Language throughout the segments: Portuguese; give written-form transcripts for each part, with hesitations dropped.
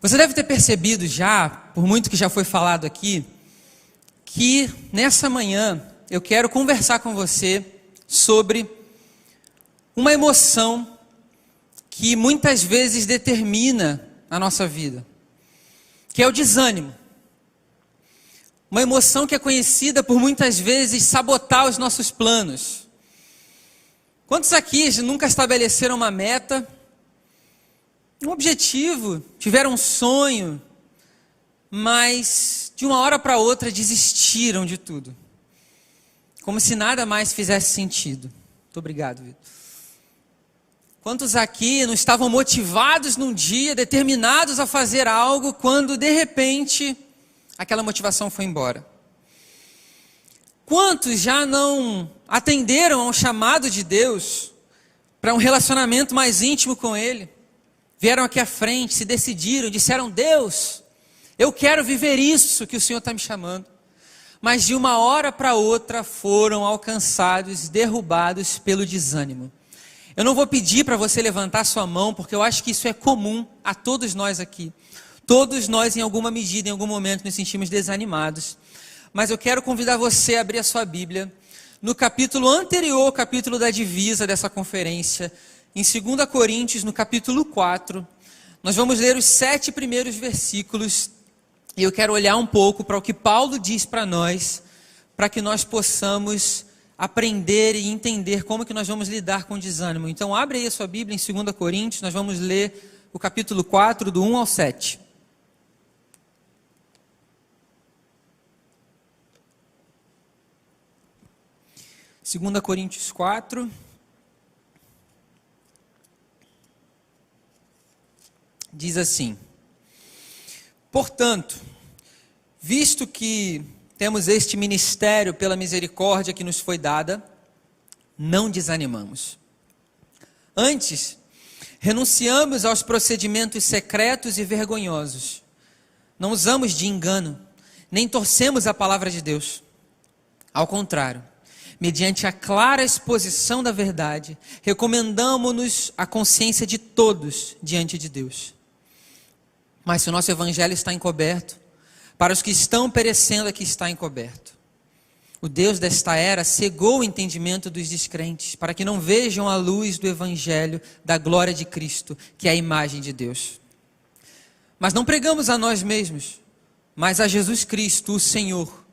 Você deve ter percebido já, por muito que já foi falado aqui, que nessa manhã eu quero conversar com você sobre uma emoção que muitas vezes determina a nossa vida, que é o desânimo. Uma emoção que é conhecida por muitas vezes sabotar os nossos planos. Quantos aqui nunca estabeleceram uma meta, um objetivo, tiveram um sonho, mas de uma hora para outra desistiram de tudo? Como se nada mais fizesse sentido. Muito obrigado, Vitor. Quantos aqui não estavam motivados num dia, determinados a fazer algo, quando de repente aquela motivação foi embora? Quantos já não atenderam ao chamado de Deus para um relacionamento mais íntimo com Ele? Vieram aqui à frente, se decidiram, disseram: Deus, eu quero viver isso que o Senhor está me chamando. Mas de uma hora para outra foram alcançados, derrubados pelo desânimo. Eu não vou pedir para você levantar sua mão, porque eu acho que isso é comum a todos nós aqui. Todos nós, em alguma medida, em algum momento, nos sentimos desanimados. Mas eu quero convidar você a abrir a sua Bíblia no capítulo anterior, o capítulo da divisa dessa conferência, em 2 Coríntios, no capítulo 4. Nós vamos ler os 7 primeiros versículos, e eu quero olhar um pouco para o que Paulo diz para nós, para que nós possamos aprender e entender como que nós vamos lidar com o desânimo. Então abre aí a sua Bíblia em 2 Coríntios, nós vamos ler o capítulo 4, do 1 ao 7. Segunda Coríntios 4, diz assim: portanto, visto que temos este ministério pela misericórdia que nos foi dada, não desanimamos. Antes, renunciamos aos procedimentos secretos e vergonhosos. Não usamos de engano, nem torcemos a palavra de Deus. Ao contrário, mediante a clara exposição da verdade, recomendamo-nos a consciência de todos diante de Deus. Mas se o nosso evangelho está encoberto, para os que estão perecendo aqui está encoberto. O Deus desta era cegou o entendimento dos descrentes, para que não vejam a luz do evangelho da glória de Cristo, que é a imagem de Deus. Mas não pregamos a nós mesmos, mas a Jesus Cristo, o Senhor,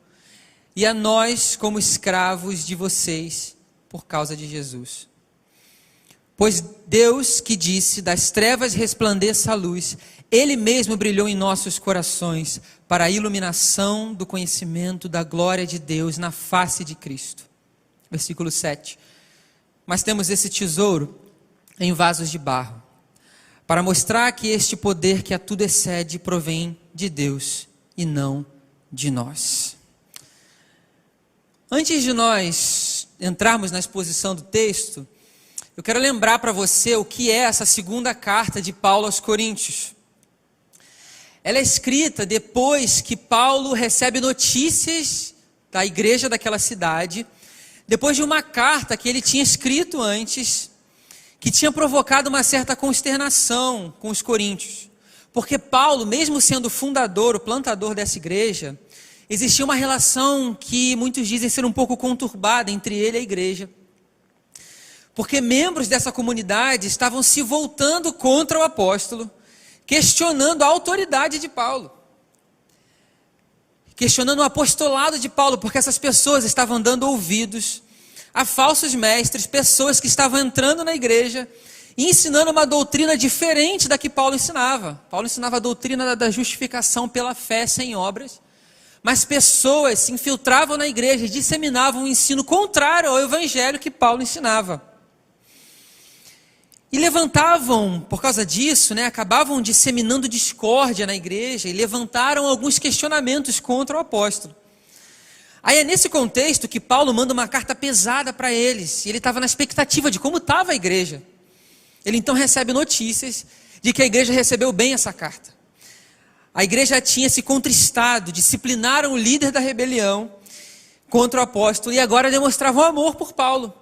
e a nós como escravos de vocês, por causa de Jesus. Pois Deus, que disse: das trevas resplandeça a luz, Ele mesmo brilhou em nossos corações, para a iluminação do conhecimento da glória de Deus na face de Cristo. Versículo 7. Mas temos esse tesouro em vasos de barro, para mostrar que este poder que a tudo excede provém de Deus e não de nós. Antes de nós entrarmos na exposição do texto, eu quero lembrar para você o que é essa segunda carta de Paulo aos Coríntios. Ela é escrita depois que Paulo recebe notícias da igreja daquela cidade, depois de uma carta que ele tinha escrito antes, que tinha provocado uma certa consternação com os coríntios. Porque Paulo, mesmo sendo o fundador, o plantador dessa igreja, existia uma relação que muitos dizem ser um pouco conturbada entre ele e a igreja. Porque membros dessa comunidade estavam se voltando contra o apóstolo, questionando a autoridade de Paulo, questionando o apostolado de Paulo, porque essas pessoas estavam dando ouvidos a falsos mestres, pessoas que estavam entrando na igreja e ensinando uma doutrina diferente da que Paulo ensinava. Paulo ensinava a doutrina da justificação pela fé sem obras, mas pessoas se infiltravam na igreja e disseminavam um ensino contrário ao evangelho que Paulo ensinava. E levantavam, por causa disso, acabavam disseminando discórdia na igreja e levantaram alguns questionamentos contra o apóstolo. Aí é nesse contexto que Paulo manda uma carta pesada para eles, e ele estava na expectativa de como estava a igreja. Ele então recebe notícias de que a igreja recebeu bem essa carta. A igreja tinha se contristado, disciplinaram o líder da rebelião contra o apóstolo, e agora demonstravam amor por Paulo.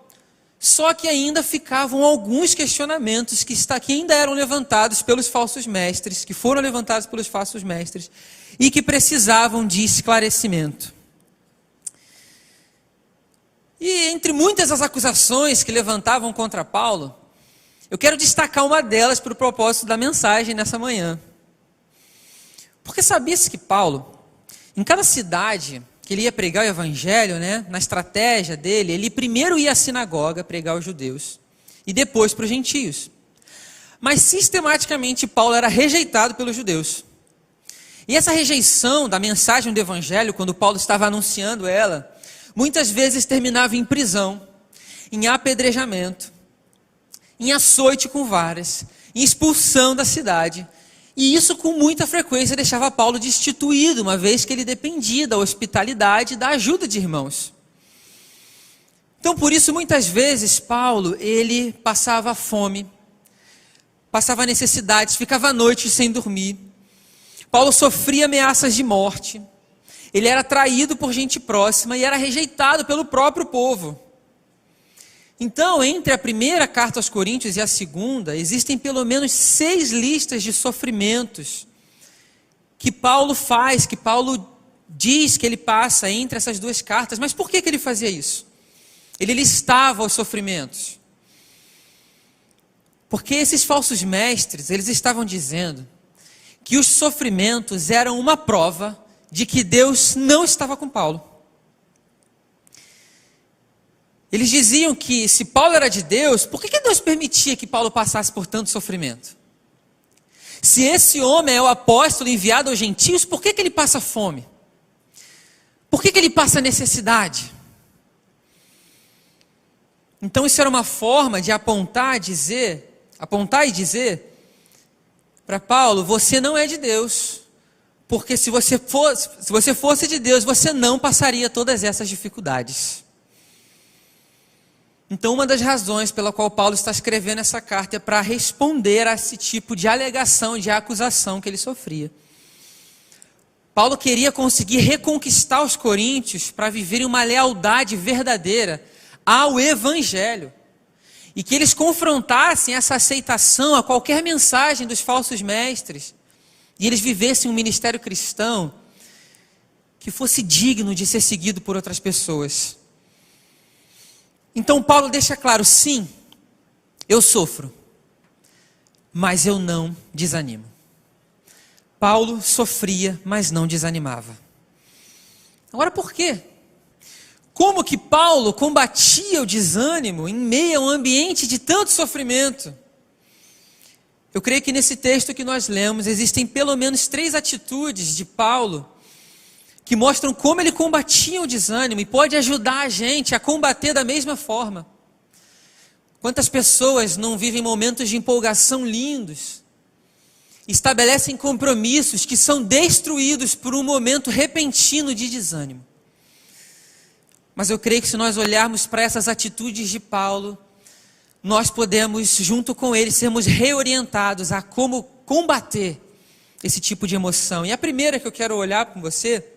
Só que ainda ficavam alguns questionamentos que ainda eram levantados pelos falsos mestres, que foram levantados pelos falsos mestres, e que precisavam de esclarecimento. E entre muitas das acusações que levantavam contra Paulo, eu quero destacar uma delas para o propósito da mensagem nessa manhã. Porque sabia-se que Paulo, em cada cidade que ele ia pregar o evangelho, na estratégia dele, ele primeiro ia à sinagoga pregar aos judeus e depois para os gentios. Mas sistematicamente Paulo era rejeitado pelos judeus. E essa rejeição da mensagem do evangelho, quando Paulo estava anunciando ela, muitas vezes terminava em prisão, em apedrejamento, em açoite com varas, em expulsão da cidade. E isso com muita frequência deixava Paulo destituído, uma vez que ele dependia da hospitalidade e da ajuda de irmãos. Então, por isso, muitas vezes, Paulo, ele passava fome, passava necessidades, ficava à noite sem dormir. Paulo sofria ameaças de morte. Ele era traído por gente próxima e era rejeitado pelo próprio povo. Então, entre a primeira carta aos Coríntios e a segunda, existem pelo menos 6 listas de sofrimentos que Paulo faz, que Paulo diz que ele passa entre essas 2 cartas. Mas por que ele fazia isso? Ele listava os sofrimentos. Porque esses falsos mestres, eles estavam dizendo que os sofrimentos eram uma prova de que Deus não estava com Paulo. Eles diziam que se Paulo era de Deus, por que Deus permitia que Paulo passasse por tanto sofrimento? Se esse homem é o apóstolo enviado aos gentios, por que ele passa fome? Por que ele passa necessidade? Então isso era uma forma de apontar e dizer para Paulo: você não é de Deus, porque se você fosse de Deus, você não passaria todas essas dificuldades. Então, uma das razões pela qual Paulo está escrevendo essa carta é para responder a esse tipo de alegação, de acusação que ele sofria. Paulo queria conseguir reconquistar os coríntios para viverem uma lealdade verdadeira ao evangelho. E que eles confrontassem essa aceitação a qualquer mensagem dos falsos mestres. E eles vivessem um ministério cristão que fosse digno de ser seguido por outras pessoas. Então Paulo deixa claro: sim, eu sofro, mas eu não desanimo. Paulo sofria, mas não desanimava. Agora por quê? Como que Paulo combatia o desânimo em meio a um ambiente de tanto sofrimento? Eu creio que nesse texto que nós lemos existem pelo menos 3 atitudes de Paulo que mostram como ele combatia o desânimo e pode ajudar a gente a combater da mesma forma. Quantas pessoas não vivem momentos de empolgação lindos, estabelecem compromissos que são destruídos por um momento repentino de desânimo. Mas eu creio que se nós olharmos para essas atitudes de Paulo, nós podemos, junto com ele, sermos reorientados a como combater esse tipo de emoção. E a primeira que eu quero olhar com você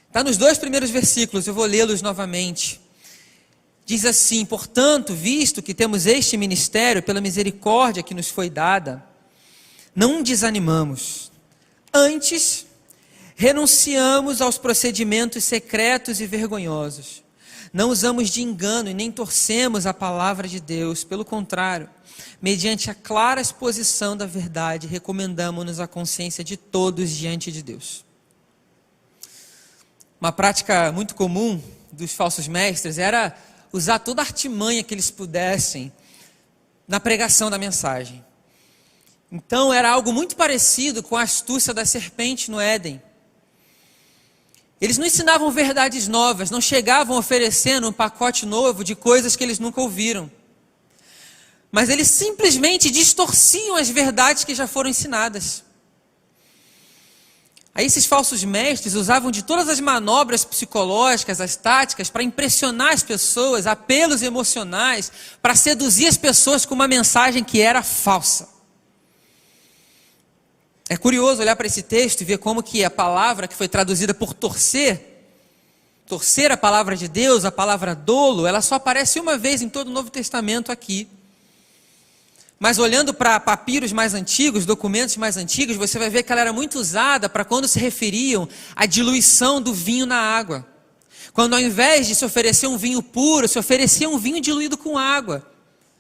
está nos 2 primeiros versículos, eu vou lê-los novamente. Diz assim: portanto, visto que temos este ministério pela misericórdia que nos foi dada, não desanimamos. Antes, renunciamos aos procedimentos secretos e vergonhosos. Não usamos de engano e nem torcemos a palavra de Deus. Pelo contrário, mediante a clara exposição da verdade, recomendamos-nos a consciência de todos diante de Deus. Uma prática muito comum dos falsos mestres era usar toda a artimanha que eles pudessem na pregação da mensagem. Então era algo muito parecido com a astúcia da serpente no Éden. Eles não ensinavam verdades novas, não chegavam oferecendo um pacote novo de coisas que eles nunca ouviram. Mas eles simplesmente distorciam as verdades que já foram ensinadas. Aí esses falsos mestres usavam de todas as manobras psicológicas, as táticas, para impressionar as pessoas, apelos emocionais, para seduzir as pessoas com uma mensagem que era falsa. É curioso olhar para esse texto e ver como que a palavra que foi traduzida por torcer, torcer a palavra de Deus, a palavra dolo, ela só aparece uma vez em todo o Novo Testamento aqui. Mas olhando para papiros mais antigos, documentos mais antigos, você vai ver que ela era muito usada para quando se referiam à diluição do vinho na água. Quando ao invés de se oferecer um vinho puro, se oferecia um vinho diluído com água.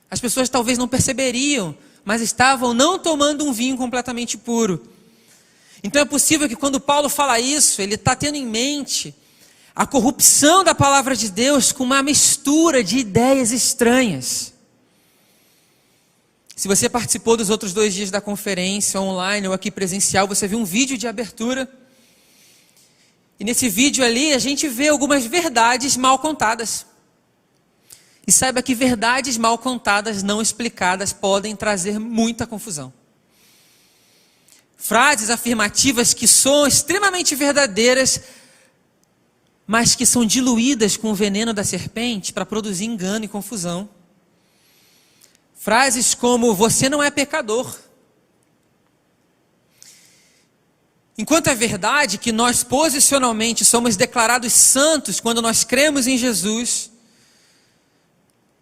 As pessoas talvez não perceberiam, mas estavam não tomando um vinho completamente puro. Então é possível que quando Paulo fala isso, ele está tendo em mente a corrupção da palavra de Deus com uma mistura de ideias estranhas. Se você participou dos outros 2 dias da conferência, online ou aqui presencial, você viu um vídeo de abertura. E nesse vídeo ali, a gente vê algumas verdades mal contadas. E saiba que verdades mal contadas, não explicadas, podem trazer muita confusão. Frases afirmativas que são extremamente verdadeiras, mas que são diluídas com o veneno da serpente para produzir engano e confusão. Frases como, você não é pecador. Enquanto é verdade que nós posicionalmente somos declarados santos quando nós cremos em Jesus,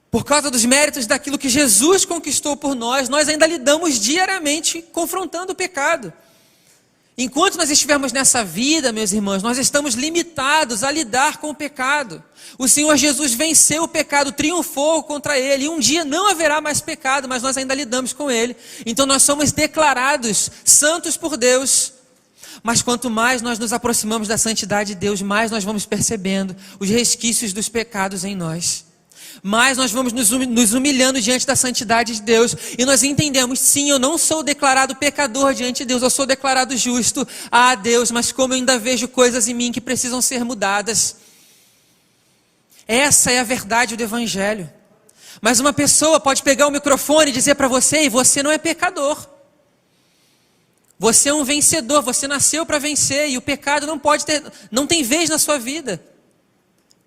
por causa dos méritos daquilo que Jesus conquistou por nós, nós ainda lidamos diariamente confrontando o pecado. Enquanto nós estivermos nessa vida, meus irmãos, nós estamos limitados a lidar com o pecado. O Senhor Jesus venceu o pecado, triunfou contra ele, e um dia não haverá mais pecado, mas nós ainda lidamos com ele. Então nós somos declarados santos por Deus. Mas quanto mais nós nos aproximamos da santidade de Deus, mais nós vamos percebendo os resquícios dos pecados em nós. Mais nós vamos nos humilhando diante da santidade de Deus. E nós entendemos, sim, eu não sou declarado pecador diante de Deus, eu sou declarado justo a Deus, mas como eu ainda vejo coisas em mim que precisam ser mudadas. Essa é a verdade do Evangelho. Mas uma pessoa pode pegar o microfone e dizer para você, e você não é pecador. Você é um vencedor, você nasceu para vencer, e o pecado não tem vez na sua vida.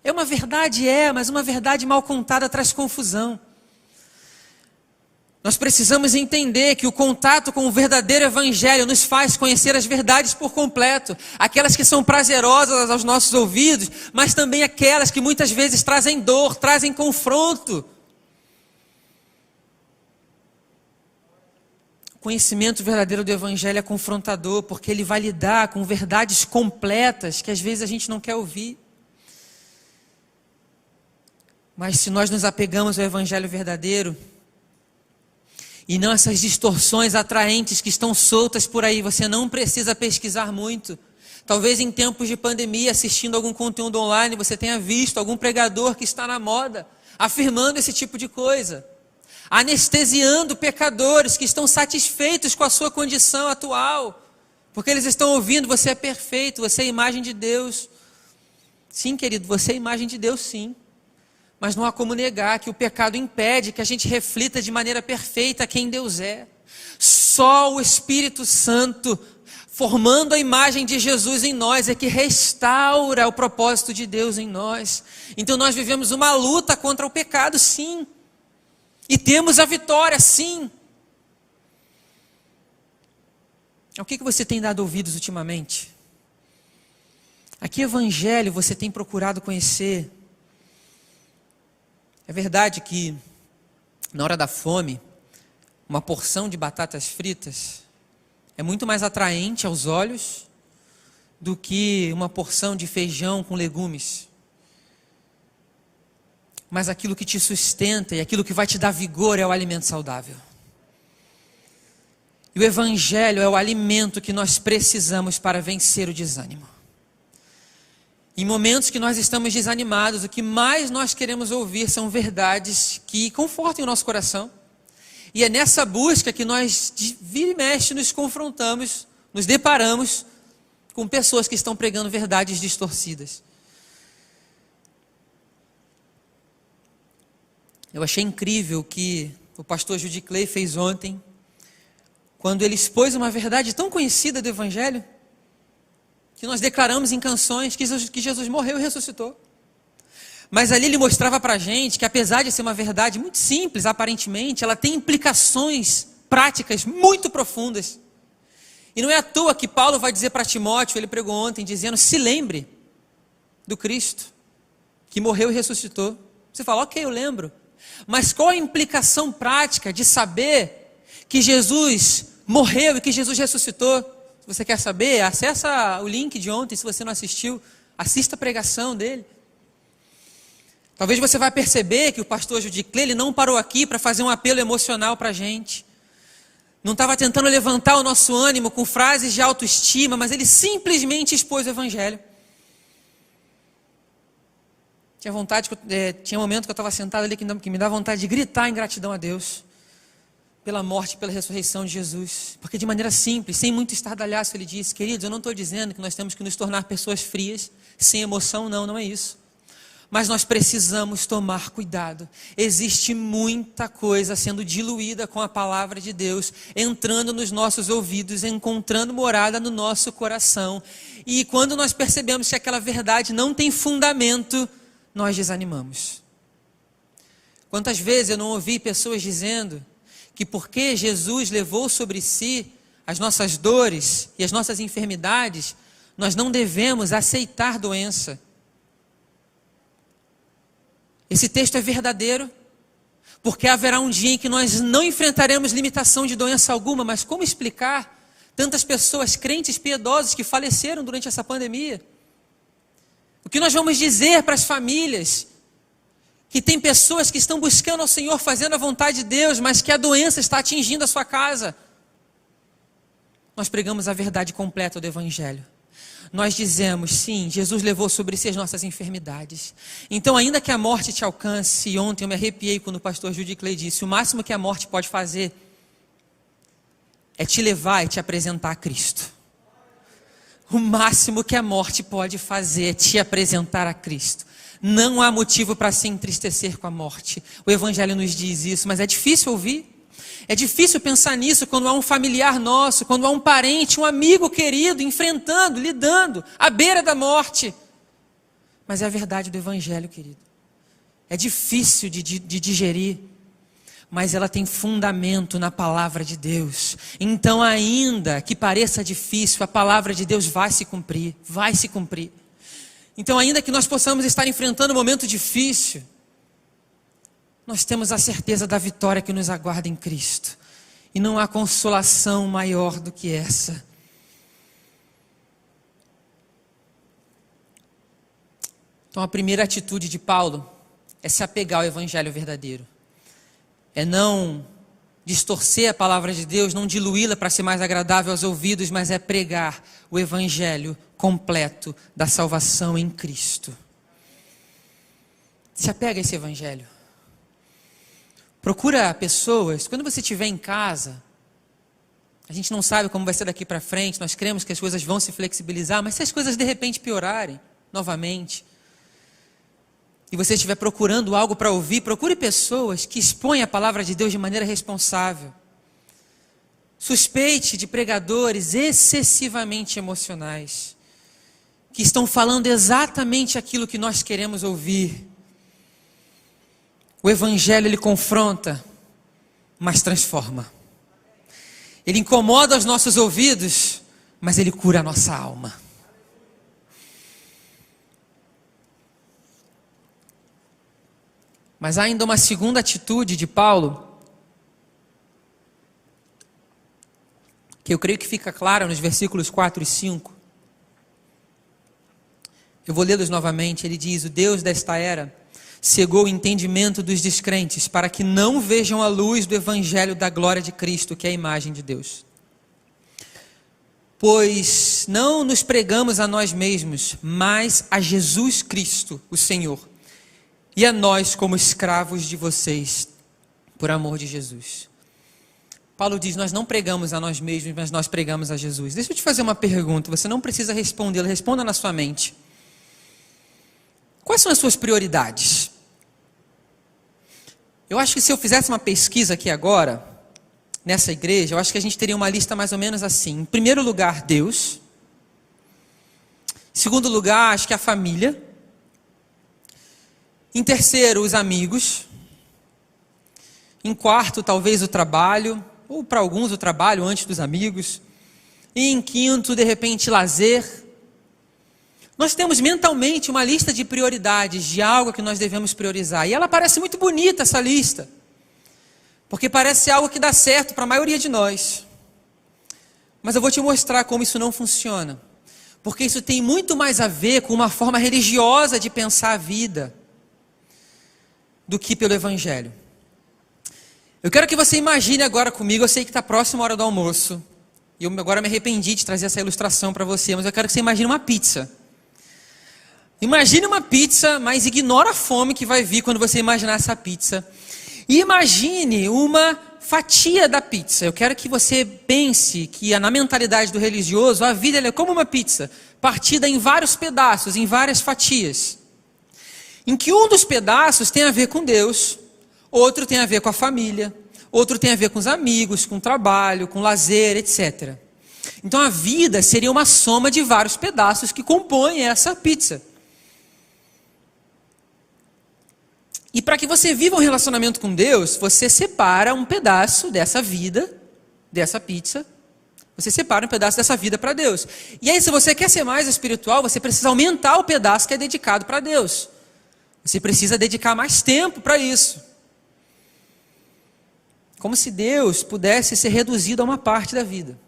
É uma verdade, mas uma verdade mal contada traz confusão. Nós precisamos entender que o contato com o verdadeiro Evangelho nos faz conhecer as verdades por completo. Aquelas que são prazerosas aos nossos ouvidos, mas também aquelas que muitas vezes trazem dor, trazem confronto. O conhecimento verdadeiro do Evangelho é confrontador, porque ele vai lidar com verdades completas que às vezes a gente não quer ouvir. Mas se nós nos apegamos ao Evangelho verdadeiro, e não essas distorções atraentes que estão soltas por aí, você não precisa pesquisar muito. Talvez em tempos de pandemia, assistindo algum conteúdo online, você tenha visto algum pregador que está na moda, afirmando esse tipo de coisa. Anestesiando pecadores que estão satisfeitos com a sua condição atual. Porque eles estão ouvindo, você é perfeito, você é a imagem de Deus. Sim, querido, você é a imagem de Deus, sim. Mas não há como negar que o pecado impede que a gente reflita de maneira perfeita quem Deus é. Só o Espírito Santo, formando a imagem de Jesus em nós, é que restaura o propósito de Deus em nós. Então nós vivemos uma luta contra o pecado, sim. E temos a vitória, sim. Ao que você tem dado ouvidos ultimamente? A que evangelho você tem procurado conhecer? É verdade que, na hora da fome, uma porção de batatas fritas é muito mais atraente aos olhos do que uma porção de feijão com legumes. Mas aquilo que te sustenta e aquilo que vai te dar vigor é o alimento saudável. E o Evangelho é o alimento que nós precisamos para vencer o desânimo. Em momentos que nós estamos desanimados, o que mais nós queremos ouvir são verdades que confortem o nosso coração. E é nessa busca que nós, de vira e mexe, nos confrontamos, nos deparamos com pessoas que estão pregando verdades distorcidas. Eu achei incrível o que o pastor Judy Clay fez ontem, quando ele expôs uma verdade tão conhecida do Evangelho, que nós declaramos em canções que Jesus morreu e ressuscitou. Mas ali ele mostrava para a gente que, apesar de ser uma verdade muito simples, aparentemente, ela tem implicações práticas muito profundas. E não é à toa que Paulo vai dizer para Timóteo, ele pregou ontem, dizendo, se lembre do Cristo, que morreu e ressuscitou. Você fala, ok, eu lembro. Mas qual a implicação prática de saber que Jesus morreu e que Jesus ressuscitou? Se você quer saber, acessa o link de ontem, se você não assistiu, assista a pregação dele. Talvez você vai perceber que o pastor Judy Clay, ele não parou aqui para fazer um apelo emocional para a gente. Não estava tentando levantar o nosso ânimo com frases de autoestima, mas ele simplesmente expôs o evangelho. Tinha um momento que eu estava sentado ali que me dá vontade de gritar em gratidão a Deus pela morte e pela ressurreição de Jesus. Porque de maneira simples, sem muito estardalhaço, ele disse, queridos, eu não estou dizendo que nós temos que nos tornar pessoas frias, sem emoção, não é isso. Mas nós precisamos tomar cuidado. Existe muita coisa sendo diluída com a palavra de Deus, entrando nos nossos ouvidos, encontrando morada no nosso coração. E quando nós percebemos que aquela verdade não tem fundamento, nós desanimamos. Quantas vezes eu não ouvi pessoas dizendo que porque Jesus levou sobre si as nossas dores e as nossas enfermidades, nós não devemos aceitar doença. Esse texto é verdadeiro, porque haverá um dia em que nós não enfrentaremos limitação de doença alguma, mas como explicar tantas pessoas crentes piedosas que faleceram durante essa pandemia? O que nós vamos dizer para as famílias que tem pessoas que estão buscando ao Senhor, fazendo a vontade de Deus, mas que a doença está atingindo a sua casa? Nós pregamos a verdade completa do Evangelho. Nós dizemos, sim, Jesus levou sobre si as nossas enfermidades. Então, ainda que a morte te alcance, e ontem eu me arrepiei quando o pastor Judy Clay disse, o máximo que a morte pode fazer é te levar e te apresentar a Cristo. O máximo que a morte pode fazer é te apresentar a Cristo. Não há motivo para se entristecer com a morte. O Evangelho nos diz isso, mas é difícil ouvir. É difícil pensar nisso quando há um familiar nosso, quando há um parente, um amigo querido, enfrentando, lidando, à beira da morte. Mas é a verdade do Evangelho, querido. É difícil de digerir, mas ela tem fundamento na palavra de Deus. Então, ainda que pareça difícil, a palavra de Deus vai se cumprir, vai se cumprir. Então, ainda que nós possamos estar enfrentando um momento difícil, nós temos a certeza da vitória que nos aguarda em Cristo. E não há consolação maior do que essa. Então a primeira atitude de Paulo é se apegar ao Evangelho verdadeiro. É não distorcer a palavra de Deus, não diluí-la para ser mais agradável aos ouvidos, mas é pregar o Evangelho completo da salvação em Cristo. Se apega a esse Evangelho. Procura pessoas, quando você estiver em casa, a gente não sabe como vai ser daqui para frente, nós cremos que as coisas vão se flexibilizar, mas se as coisas de repente piorarem novamente, e você estiver procurando algo para ouvir, procure pessoas que expõem a palavra de Deus de maneira responsável. Suspeite de pregadores excessivamente emocionais, que estão falando exatamente aquilo que nós queremos ouvir. O Evangelho, ele confronta, mas transforma. Ele incomoda os nossos ouvidos, mas ele cura a nossa alma. Mas há ainda uma segunda atitude de Paulo, que eu creio que fica clara nos versículos 4 e 5. Eu vou lê-los novamente. Ele diz, o Deus desta era cegou o entendimento dos descrentes, para que não vejam a luz do Evangelho da glória de Cristo, que é a imagem de Deus. Pois não nos pregamos a nós mesmos, mas a Jesus Cristo, o Senhor, e a nós como escravos de vocês, por amor de Jesus. Paulo diz, nós não pregamos a nós mesmos, mas nós pregamos a Jesus. Deixa eu te fazer uma pergunta, você não precisa respondê-la, responda na sua mente. Quais são as suas prioridades? Eu acho que se eu fizesse uma pesquisa aqui agora, nessa igreja, eu acho que a gente teria uma lista mais ou menos assim. Em primeiro lugar, Deus. Em segundo lugar, acho que a família. Em terceiro, os amigos. Em quarto, talvez o trabalho, ou para alguns o trabalho antes dos amigos. E em quinto, de repente, lazer. Nós temos mentalmente uma lista de prioridades, de algo que nós devemos priorizar. E ela parece muito bonita, essa lista. Porque parece algo que dá certo para a maioria de nós. Mas eu vou te mostrar como isso não funciona. Porque isso tem muito mais a ver com uma forma religiosa de pensar a vida do que pelo Evangelho. Eu quero que você imagine agora comigo, eu sei que está próximo a hora do almoço. E eu agora me arrependi de trazer essa ilustração para você, mas eu quero que você imagine uma pizza. Imagine uma pizza, mas ignora a fome que vai vir quando você imaginar essa pizza. E imagine uma fatia da pizza. Eu quero que você pense que na mentalidade do religioso, a vida é como uma pizza, partida em vários pedaços, em várias fatias. Em que um dos pedaços tem a ver com Deus, outro tem a ver com a família, outro tem a ver com os amigos, com o trabalho, com o lazer, etc. Então a vida seria uma soma de vários pedaços que compõem essa pizza. E para que você viva um relacionamento com Deus, você separa um pedaço dessa vida, dessa pizza, você separa um pedaço dessa vida para Deus. E aí, se você quer ser mais espiritual, você precisa aumentar o pedaço que é dedicado para Deus. Você precisa dedicar mais tempo para isso. Como se Deus pudesse ser reduzido a uma parte da vida.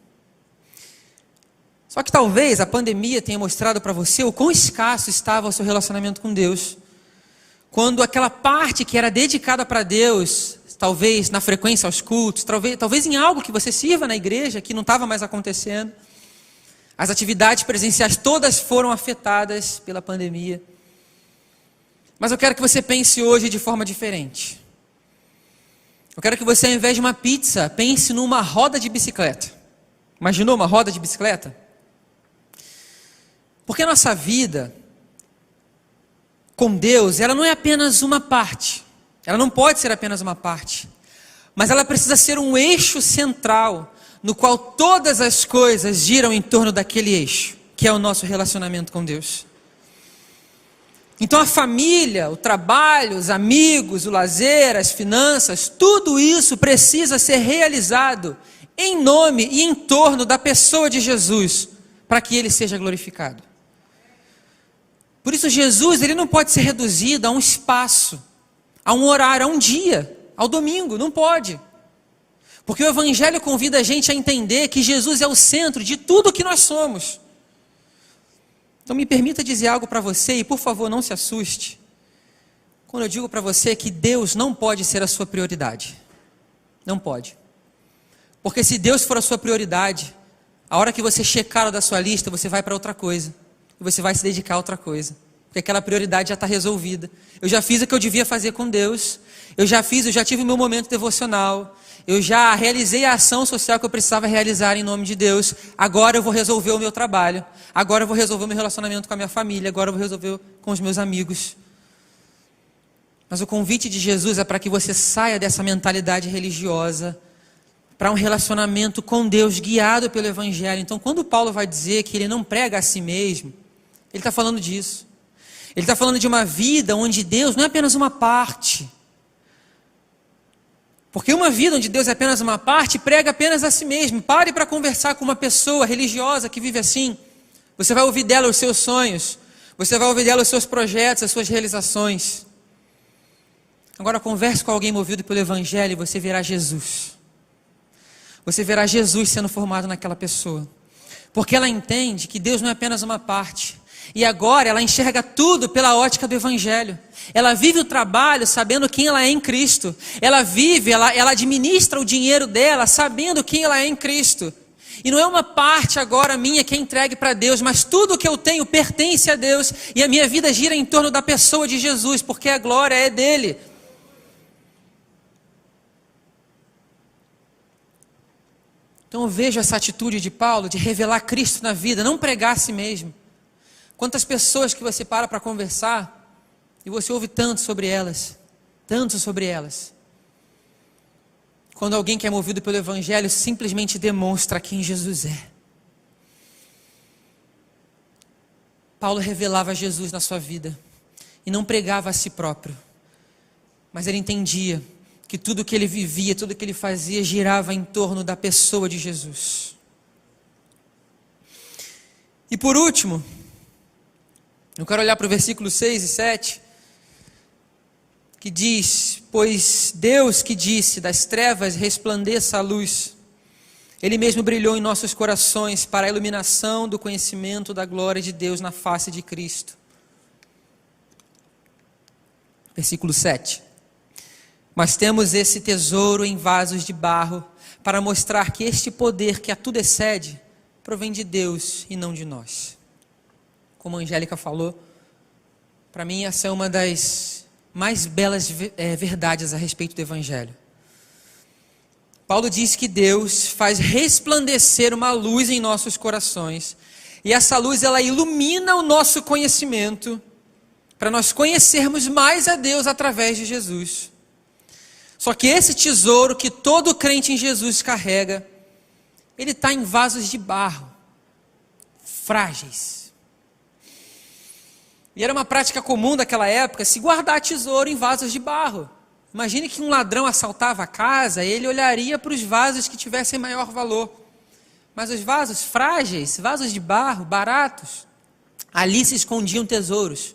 Só que talvez a pandemia tenha mostrado para você o quão escasso estava o seu relacionamento com Deus. Quando aquela parte que era dedicada para Deus, talvez na frequência aos cultos, talvez em algo que você sirva na igreja, que não estava mais acontecendo. As atividades presenciais todas foram afetadas pela pandemia. Mas eu quero que você pense hoje de forma diferente. Eu quero que você, ao invés de uma pizza, pense numa roda de bicicleta. Imaginou uma roda de bicicleta? Porque a nossa vida com Deus, ela não é apenas uma parte. Ela não pode ser apenas uma parte. Mas ela precisa ser um eixo central, no qual todas as coisas giram em torno daquele eixo, que é o nosso relacionamento com Deus. Então a família, o trabalho, os amigos, o lazer, as finanças, tudo isso precisa ser realizado em nome e em torno da pessoa de Jesus, para que ele seja glorificado. Por isso Jesus, ele não pode ser reduzido a um espaço, a um horário, a um dia, ao domingo, não pode. Porque o Evangelho convida a gente a entender que Jesus é o centro de tudo que nós somos. Então me permita dizer algo para você, e por favor não se assuste, quando eu digo para você que Deus não pode ser a sua prioridade. Não pode. Porque se Deus for a sua prioridade, a hora que você checar o da sua lista, você vai para outra coisa. E você vai se dedicar a outra coisa. Porque aquela prioridade já está resolvida. Eu já fiz o que eu devia fazer com Deus. Eu já tive o meu momento devocional. Eu já realizei a ação social que eu precisava realizar em nome de Deus. Agora eu vou resolver o meu trabalho. Agora eu vou resolver o meu relacionamento com a minha família. Agora eu vou resolver com os meus amigos. Mas o convite de Jesus é para que você saia dessa mentalidade religiosa para um relacionamento com Deus guiado pelo Evangelho. Então, quando Paulo vai dizer que ele não prega a si mesmo, ele está falando disso. Ele está falando de uma vida onde Deus não é apenas uma parte. Porque uma vida onde Deus é apenas uma parte, prega apenas a si mesmo. Pare para conversar com uma pessoa religiosa que vive assim. Você vai ouvir dela os seus sonhos. Você vai ouvir dela os seus projetos, as suas realizações. Agora converse com alguém movido pelo Evangelho e você verá Jesus. Você verá Jesus sendo formado naquela pessoa. Porque ela entende que Deus não é apenas uma parte. E agora ela enxerga tudo pela ótica do Evangelho. Ela vive o trabalho sabendo quem ela é em Cristo. Ela administra o dinheiro dela sabendo quem ela é em Cristo. E não é uma parte agora minha que é entregue para Deus, mas tudo que eu tenho pertence a Deus. E a minha vida gira em torno da pessoa de Jesus, porque a glória é dele. Então eu vejo essa atitude de Paulo de revelar Cristo na vida, não pregar a si mesmo. Quantas pessoas que você para conversar e você ouve tanto sobre elas. Quando alguém que é movido pelo Evangelho simplesmente demonstra quem Jesus é. Paulo revelava Jesus na sua vida e não pregava a si próprio. Mas ele entendia que tudo que ele vivia, tudo que ele fazia girava em torno da pessoa de Jesus. E por último, Eu quero olhar para o versículo 6 e 7, que diz: pois Deus que disse, das trevas resplandeça a luz, Ele mesmo brilhou em nossos corações para a iluminação do conhecimento da glória de Deus na face de Cristo. Versículo 7. Mas temos esse tesouro em vasos de barro, para mostrar que este poder que a tudo excede, provém de Deus e não de nós. Como a Angélica falou, para mim essa é uma das mais belas verdades a respeito do Evangelho. Paulo diz que Deus faz resplandecer uma luz em nossos corações, e essa luz ela ilumina o nosso conhecimento, para nós conhecermos mais a Deus através de Jesus. Só que esse tesouro que todo crente em Jesus carrega, ele está em vasos de barro, frágeis. E era uma prática comum daquela época se guardar tesouro em vasos de barro. Imagine que um ladrão assaltava a casa, ele olharia para os vasos que tivessem maior valor. Mas os vasos frágeis, vasos de barro, baratos, ali se escondiam tesouros.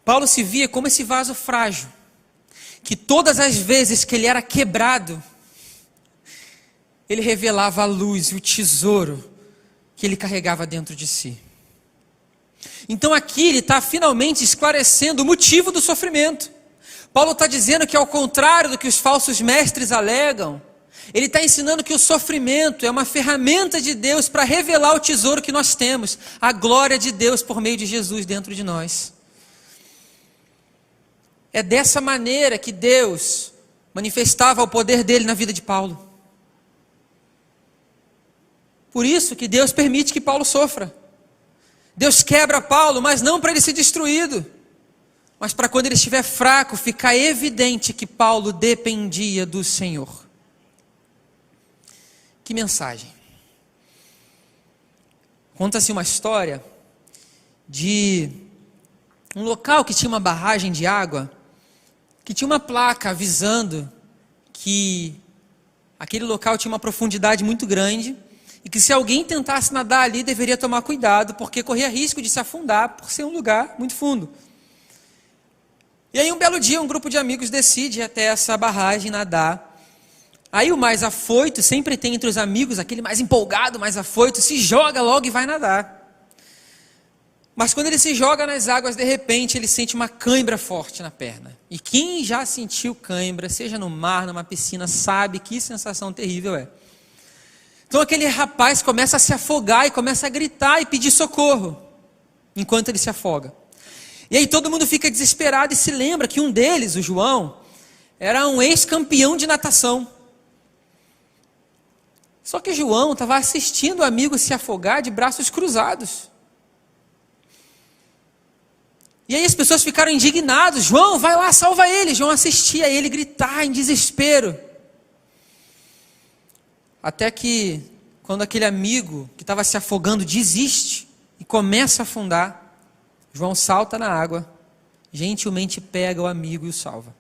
Paulo se via como esse vaso frágil, que todas as vezes que ele era quebrado, ele revelava a luz e o tesouro que ele carregava dentro de si. Então aqui ele está finalmente esclarecendo o motivo do sofrimento. Paulo está dizendo que, ao contrário do que os falsos mestres alegam, ele está ensinando que o sofrimento é uma ferramenta de Deus para revelar o tesouro que nós temos, a glória de Deus por meio de Jesus dentro de nós. É dessa maneira que Deus manifestava o poder dele na vida de Paulo. Por isso que Deus permite que Paulo sofra. Deus quebra Paulo, mas não para ele ser destruído, mas para quando ele estiver fraco, ficar evidente que Paulo dependia do Senhor. Que mensagem! Conta-se uma história de um local que tinha uma barragem de água, que tinha uma placa avisando que aquele local tinha uma profundidade muito grande, e que se alguém tentasse nadar ali, deveria tomar cuidado, porque corria risco de se afundar, por ser um lugar muito fundo. E aí um belo dia, um grupo de amigos decide ir até essa barragem nadar. Aí o mais afoito, sempre tem entre os amigos, aquele mais empolgado, mais afoito, se joga logo e vai nadar. Mas quando ele se joga nas águas, de repente ele sente uma cãibra forte na perna. E quem já sentiu cãibra, seja no mar, numa piscina, sabe que sensação terrível é. Então aquele rapaz começa a se afogar e começa a gritar e pedir socorro, enquanto ele se afoga. E aí todo mundo fica desesperado e se lembra que um deles, o João, era um ex-campeão de natação. Só que João estava assistindo o amigo se afogar de braços cruzados. E aí as pessoas ficaram indignadas. João, vai lá, salva ele. João assistia a ele gritar em desespero. Até que, quando aquele amigo que estava se afogando desiste e começa a afundar, João salta na água, gentilmente pega o amigo e o salva.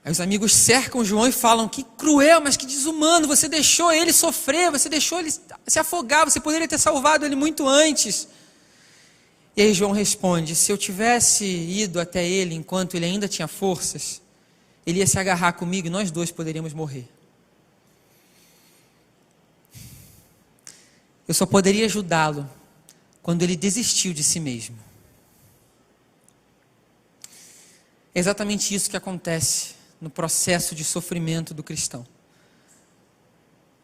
Aí os amigos cercam João e falam: que cruel, mas que desumano, você deixou ele sofrer, você deixou ele se afogar, você poderia ter salvado ele muito antes. E aí João responde: se eu tivesse ido até ele enquanto ele ainda tinha forças, ele ia se agarrar comigo e nós dois poderíamos morrer. Eu só poderia ajudá-lo quando ele desistiu de si mesmo. É exatamente isso que acontece no processo de sofrimento do cristão.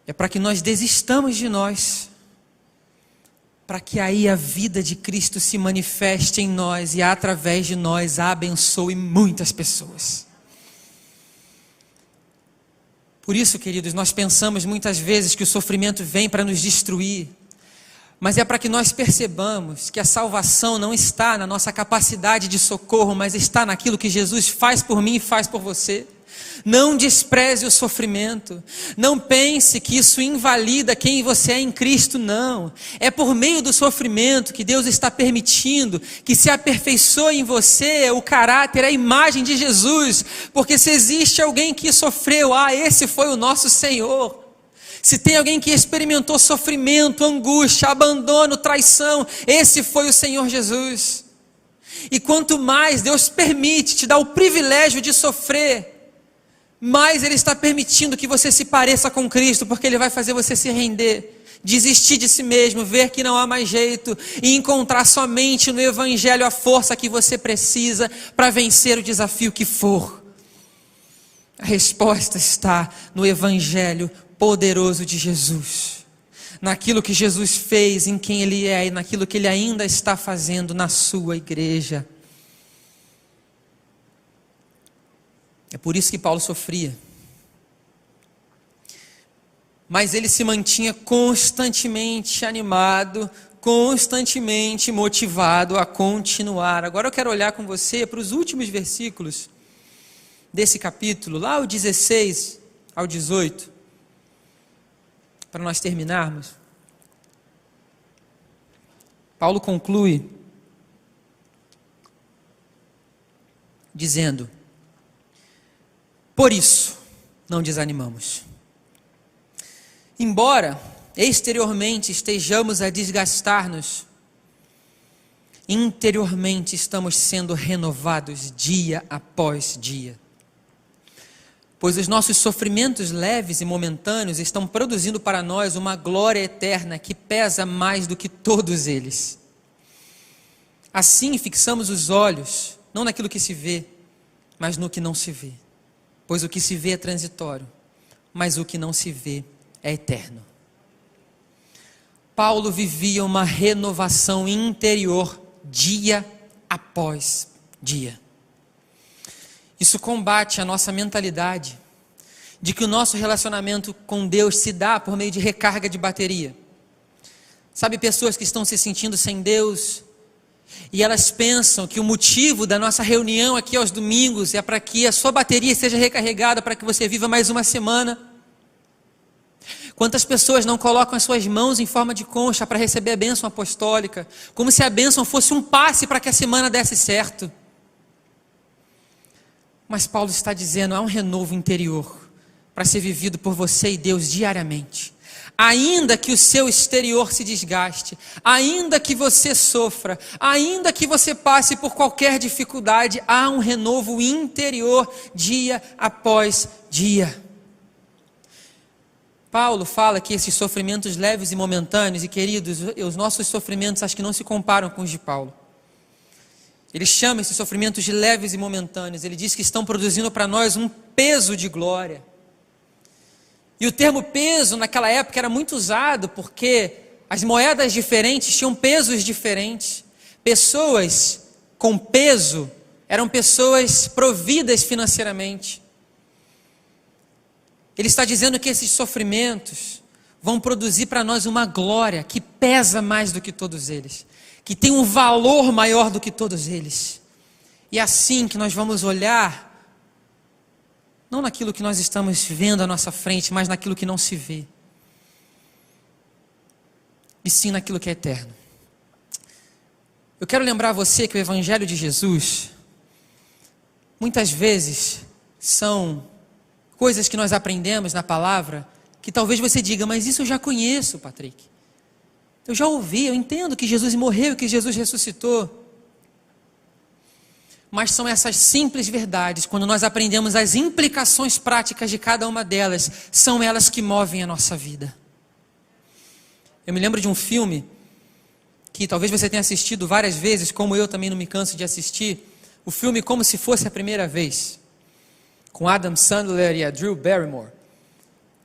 É para que nós desistamos de nós, para que aí a vida de Cristo se manifeste em nós e através de nós abençoe muitas pessoas. Por isso, queridos, nós pensamos muitas vezes que o sofrimento vem para nos destruir, mas é para que nós percebamos que a salvação não está na nossa capacidade de socorro, mas está naquilo que Jesus faz por mim e faz por você. Não despreze o sofrimento, não pense que isso invalida quem você é em Cristo, não. É por meio do sofrimento que Deus está permitindo que se aperfeiçoe em você o caráter, a imagem de Jesus, porque se existe alguém que sofreu, esse foi o nosso Senhor. Se tem alguém que experimentou sofrimento, angústia, abandono, traição, esse foi o Senhor Jesus. E quanto mais Deus permite, te dá o privilégio de sofrer, mais Ele está permitindo que você se pareça com Cristo, porque Ele vai fazer você se render, desistir de si mesmo, ver que não há mais jeito e encontrar somente no Evangelho a força que você precisa para vencer o desafio que for. A resposta está no Evangelho poderoso de Jesus, naquilo que Jesus fez, em quem Ele é e naquilo que Ele ainda está fazendo na sua igreja. É por isso que Paulo sofria. Mas ele se mantinha constantemente animado, constantemente motivado a continuar. Agora eu quero olhar com você para os últimos versículos desse capítulo, lá o 16 ao 18, para nós terminarmos. Paulo conclui dizendo: por isso não desanimamos. Embora exteriormente estejamos a desgastar-nos, interiormente estamos sendo renovados dia após dia. Pois os nossos sofrimentos leves e momentâneos estão produzindo para nós uma glória eterna que pesa mais do que todos eles. Assim fixamos os olhos, não naquilo que se vê, mas no que não se vê. Pois o que se vê é transitório, mas o que não se vê é eterno. Paulo vivia uma renovação interior dia após dia. Isso combate a nossa mentalidade de que o nosso relacionamento com Deus se dá por meio de recarga de bateria. Sabe, pessoas que estão se sentindo sem Deus e elas pensam que o motivo da nossa reunião aqui aos domingos é para que a sua bateria seja recarregada para que você viva mais uma semana. Quantas pessoas não colocam as suas mãos em forma de concha para receber a bênção apostólica, como se a bênção fosse um passe para que a semana desse certo. Mas Paulo está dizendo, há um renovo interior para ser vivido por você e Deus diariamente. Ainda que o seu exterior se desgaste, ainda que você sofra, ainda que você passe por qualquer dificuldade, há um renovo interior dia após dia. Paulo fala que esses sofrimentos leves e momentâneos, e queridos, os nossos sofrimentos acho que não se comparam com os de Paulo. Ele chama esses sofrimentos de leves e momentâneos. Ele diz que estão produzindo para nós um peso de glória. E o termo peso naquela época era muito usado porque as moedas diferentes tinham pesos diferentes. Pessoas com peso eram pessoas providas financeiramente. Ele está dizendo que esses sofrimentos vão produzir para nós uma glória que pesa mais do que todos eles, que tem um valor maior do que todos eles. E é assim que nós vamos olhar, não naquilo que nós estamos vendo à nossa frente, mas naquilo que não se vê. E sim naquilo que é eterno. Eu quero lembrar você que o Evangelho de Jesus, muitas vezes, são coisas que nós aprendemos na palavra, que talvez você diga, mas isso eu já conheço, Patrick. Eu já ouvi, eu entendo que Jesus morreu e que Jesus ressuscitou. Mas são essas simples verdades, quando nós aprendemos as implicações práticas de cada uma delas, são elas que movem a nossa vida. Eu me lembro de um filme, que talvez você tenha assistido várias vezes, como eu também não me canso de assistir, o filme Como Se Fosse a Primeira Vez, com Adam Sandler e a Drew Barrymore.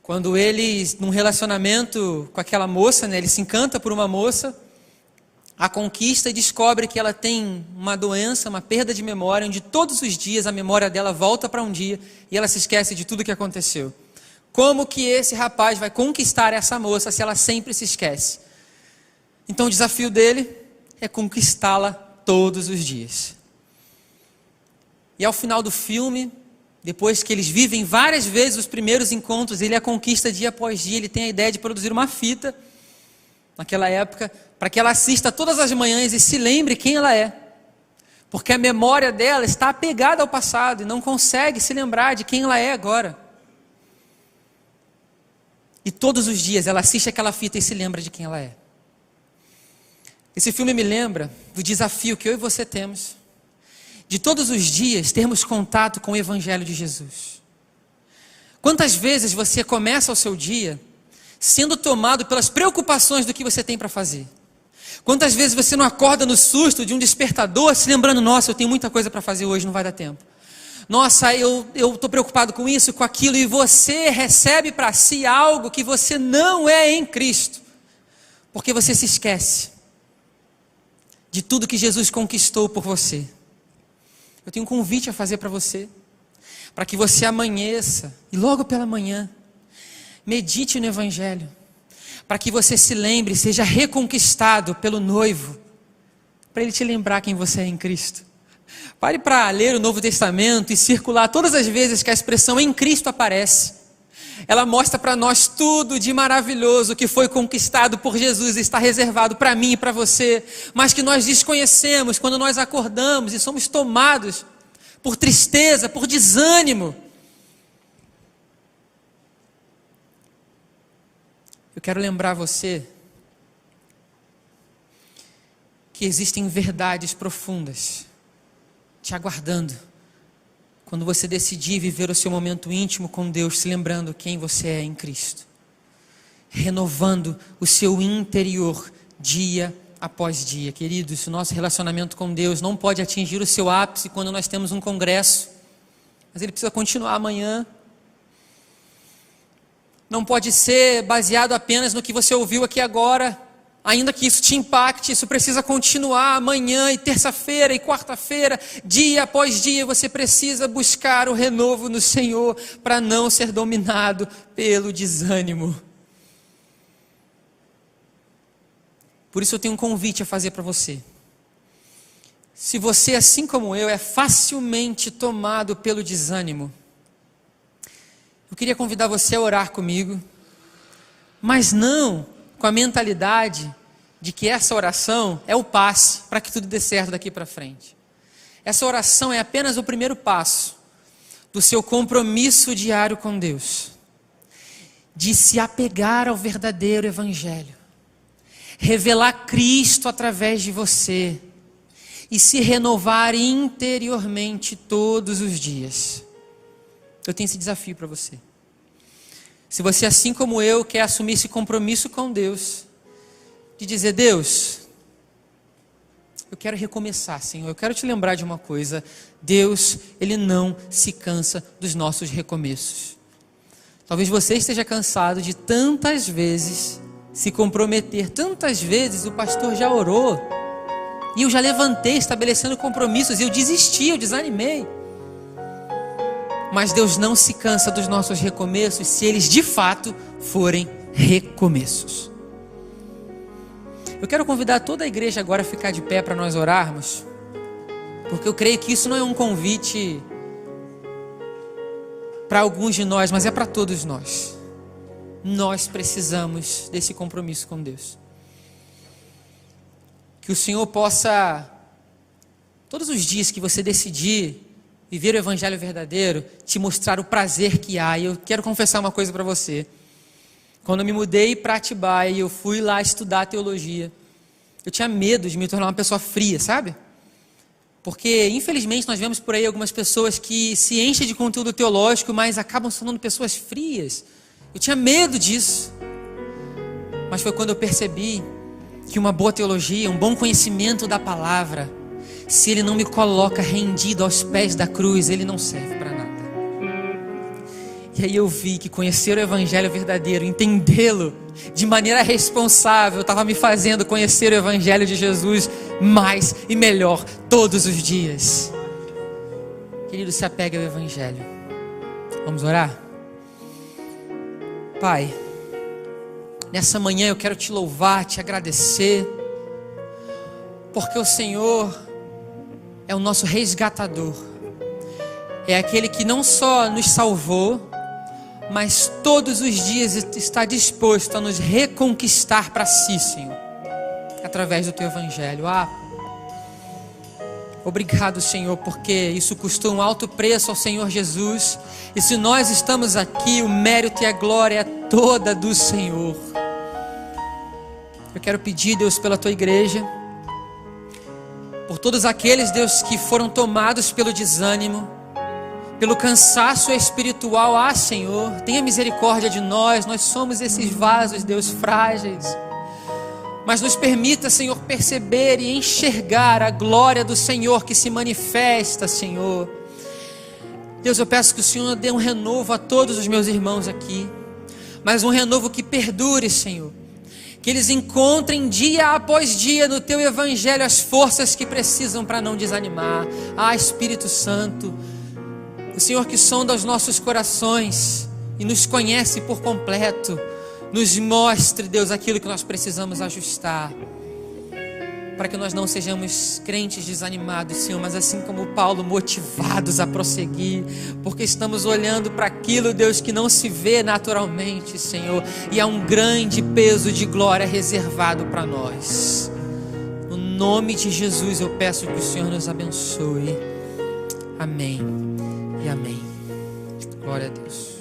Quando ele, num relacionamento com aquela moça, ele se encanta por uma moça, a conquista e descobre que ela tem uma doença, uma perda de memória, onde todos os dias a memória dela volta para um dia e ela se esquece de tudo que aconteceu. Como que esse rapaz vai conquistar essa moça se ela sempre se esquece? Então o desafio dele é conquistá-la todos os dias. E ao final do filme, depois que eles vivem várias vezes os primeiros encontros, ele a conquista dia após dia, ele tem a ideia de produzir uma fita, naquela época, para que ela assista todas as manhãs e se lembre quem ela é. Porque a memória dela está apegada ao passado e não consegue se lembrar de quem ela é agora. E todos os dias ela assiste aquela fita e se lembra de quem ela é. Esse filme me lembra do desafio que eu e você temos, de todos os dias termos contato com o Evangelho de Jesus. Quantas vezes você começa o seu dia sendo tomado pelas preocupações do que você tem para fazer? Quantas vezes você não acorda no susto de um despertador, se lembrando, nossa, eu tenho muita coisa para fazer hoje, não vai dar tempo. Nossa, eu estou preocupado com isso, com aquilo, e você recebe para si algo que você não é em Cristo, porque você se esquece de tudo que Jesus conquistou por você. Eu tenho um convite a fazer para você, para que você amanheça, e logo pela manhã, medite no Evangelho, para que você se lembre, seja reconquistado pelo noivo, para ele te lembrar quem você é em Cristo. Pare para ler o Novo Testamento e circular todas as vezes que a expressão em Cristo aparece. Ela mostra para nós tudo de maravilhoso que foi conquistado por Jesus e está reservado para mim e para você, mas que nós desconhecemos quando nós acordamos e somos tomados por tristeza, por desânimo. Eu quero lembrar você que existem verdades profundas te aguardando quando você decidir viver o seu momento íntimo com Deus, se lembrando quem você é em Cristo, renovando o seu interior dia após dia. Queridos, o nosso relacionamento com Deus não pode atingir o seu ápice quando nós temos um congresso, mas ele precisa continuar amanhã. Não pode ser baseado apenas no que você ouviu aqui agora, ainda que isso te impacte. Isso precisa continuar amanhã e terça-feira e quarta-feira, dia após dia. Você precisa buscar o renovo no Senhor para não ser dominado pelo desânimo. Por isso eu tenho um convite a fazer para você. Se você, assim como eu, é facilmente tomado pelo desânimo, eu queria convidar você a orar comigo, mas não com a mentalidade de que essa oração é o passe para que tudo dê certo daqui para frente. Essa oração é apenas o primeiro passo do seu compromisso diário com Deus, de se apegar ao verdadeiro Evangelho, revelar Cristo através de você e se renovar interiormente todos os dias. Eu tenho esse desafio para você. Se você, assim como eu, quer assumir esse compromisso com Deus, de dizer, Deus, eu quero recomeçar, Senhor, eu quero te lembrar de uma coisa, Deus, Ele não se cansa dos nossos recomeços. Talvez você esteja cansado de tantas vezes se comprometer, tantas vezes o pastor já orou, e eu já levantei estabelecendo compromissos, e eu desisti, eu desanimei. Mas Deus não se cansa dos nossos recomeços, se eles de fato forem recomeços. Eu quero convidar toda a igreja agora a ficar de pé para nós orarmos, porque eu creio que isso não é um convite para alguns de nós, mas é para todos nós. Nós precisamos desse compromisso com Deus. Que o Senhor possa, todos os dias que você decidir viver o Evangelho verdadeiro, te mostrar o prazer que há. E eu quero confessar uma coisa para você. Quando eu me mudei para Atibaia e eu fui lá estudar teologia, eu tinha medo de me tornar uma pessoa fria, sabe? Porque, infelizmente, nós vemos por aí algumas pessoas que se enchem de conteúdo teológico, mas acabam se tornando pessoas frias. Eu tinha medo disso. Mas foi quando eu percebi que uma boa teologia, um bom conhecimento da palavra, se ele não me coloca rendido aos pés da cruz, ele não serve para nada. E aí eu vi que conhecer o Evangelho verdadeiro, entendê-lo de maneira responsável, estava me fazendo conhecer o Evangelho de Jesus mais e melhor todos os dias. Querido, se apegue ao Evangelho. Vamos orar? Pai, nessa manhã eu quero te louvar, te agradecer, porque o Senhor é o nosso resgatador, é aquele que não só nos salvou, mas todos os dias está disposto a nos reconquistar para si, Senhor, através do Teu Evangelho. Obrigado, Senhor, porque isso custou um alto preço ao Senhor Jesus, e se nós estamos aqui, o mérito e a glória é toda do Senhor. Eu quero pedir, Deus, pela tua igreja, por todos aqueles, Deus, que foram tomados pelo desânimo, pelo cansaço espiritual. Ah, Senhor, tenha misericórdia de nós somos esses vasos, Deus, frágeis. Mas nos permita, Senhor, perceber e enxergar a glória do Senhor que se manifesta, Senhor. Deus, eu peço que o Senhor dê um renovo a todos os meus irmãos aqui, mas um renovo que perdure, Senhor. Que eles encontrem dia após dia no Teu Evangelho as forças que precisam para não desanimar. Ah, Espírito Santo, o Senhor que sonda os nossos corações e nos conhece por completo, nos mostre, Deus, aquilo que nós precisamos ajustar, para que nós não sejamos crentes desanimados, Senhor, mas assim como Paulo, motivados a prosseguir, porque estamos olhando para aquilo, Deus, que não se vê naturalmente, Senhor, e há um grande peso de glória reservado para nós. No nome de Jesus eu peço que o Senhor nos abençoe. Amém e amém. Glória a Deus.